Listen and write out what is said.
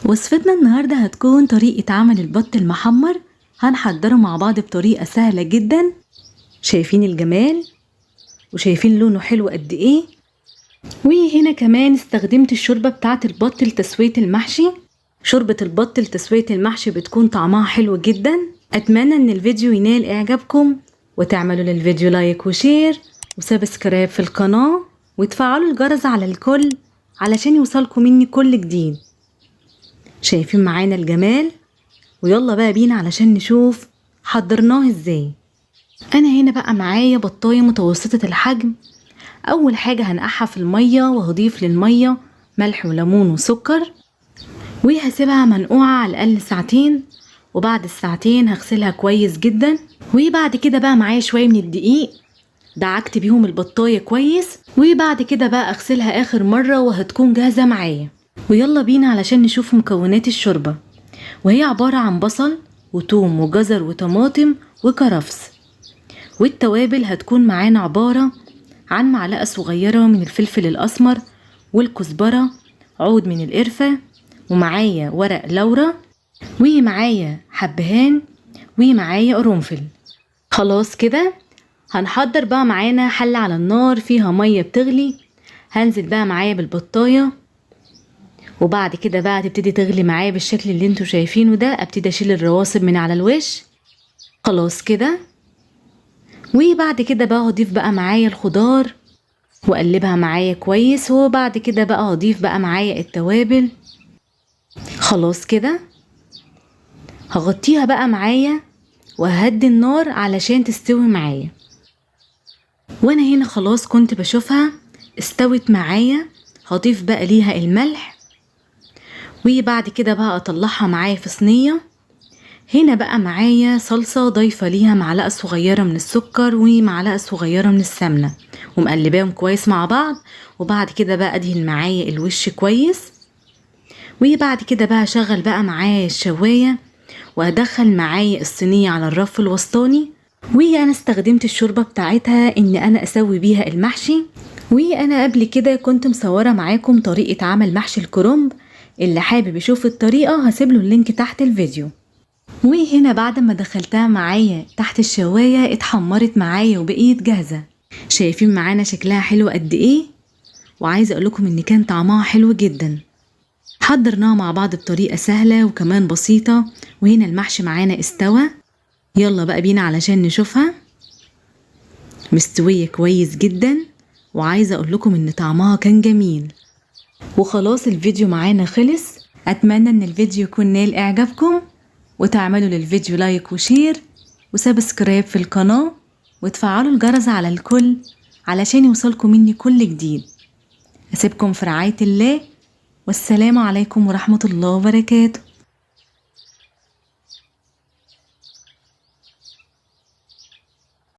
وصفتنا النهاردة هتكون طريقة عمل البط المحمر. هنحضره مع بعض بطريقة سهلة جدا. شايفين الجمال وشايفين لونه حلو قد ايه. وهنا كمان استخدمت الشوربة بتاعة البط لتسوية المحشي. شوربة البط لتسوية المحشي بتكون طعمها حلو جدا. اتمنى ان الفيديو ينال اعجابكم وتعملوا للفيديو لايك وشير وسبسكرايب في القناة وتفعلوا الجرس على الكل علشان يوصلكم مني كل جديد. شايفين معانا الجمال؟ ويلا بقى بينا علشان نشوف حضرناه ازاي. انا هنا بقى معايا بطاية متوسطة الحجم. اول حاجة هنقعها في المية وهضيف للمية ملح وليمون وسكر وهسيبها منقوعة على الاقل ساعتين. وبعد الساعتين هغسلها كويس جدا. وبعد كده بقى معايا شوية من الدقيق دعكت بيهم البطاية كويس. وبعد كده بقى اغسلها اخر مرة وهتكون جاهزة معايا. ويلا بينا علشان نشوف مكونات الشوربة، وهي عبارة عن بصل وتوم وجزر وطماطم وكرفس. والتوابل هتكون معانا عبارة عن معلقة صغيرة من الفلفل الأسمر والكزبرة، عود من القرفة، ومعايا ورق لورا، ومعايا حبهان، ومعايا قرنفل. خلاص كده هنحضر بقى معانا حلة على النار فيها مية بتغلي. هنزل بقى معايا بالبطاية وبعد كده بقى تبتدي تغلي معايا بالشكل اللي انتوا شايفينه ده. ابتدي اشيل الرواسب من على الوش. خلاص كده. وبعد كده بقى هضيف بقى معايا الخضار واقلبها معايا كويس. وبعد كده بقى هضيف بقى معايا التوابل. خلاص كده هغطيها بقى معايا وهدي النار علشان تستوي معايا. وانا هنا خلاص كنت بشوفها استوت معايا. هضيف بقى ليها الملح وبعد كده بقى اطلعها معايا في صينية. هنا بقى معايا صلصة ضايفة ليها معلقة صغيرة من السكر ومعلقة صغيرة من السمنة ومقلباهم كويس مع بعض. وبعد كده بقى ادهن معايا الوش كويس. وبعد كده بقى اشغل بقى معايا الشواية وادخل معايا الصينية على الرف الوسطاني. وانا استخدمت الشوربة بتاعتها ان انا اسوي بيها المحشي. وانا قبل كده كنت مصورة معاكم طريقة عمل محشي الكرنب. اللي حابب يشوف الطريقة هسيبله اللينك تحت الفيديو. وهنا بعد ما دخلتها معايا تحت الشواية اتحمرت معايا وبقيت جاهزة. شايفين معانا شكلها حلو قد ايه. وعايزة اقولكم ان كان طعمها حلو جدا. حضرناها مع بعض بطريقة سهلة وكمان بسيطة. وهنا المحشي معانا استوى. يلا بقى بينا علشان نشوفها. مستوية كويس جدا. وعايزة اقولكم ان طعمها كان جميل. وخلاص الفيديو معانا خلص. اتمنى ان الفيديو يكون نال اعجابكم وتعملوا للفيديو لايك وشير وسبسكرايب في القناة وتفعلوا الجرس على الكل علشان يوصلكم مني كل جديد. أسيبكم في رعاية الله والسلام عليكم ورحمة الله وبركاته.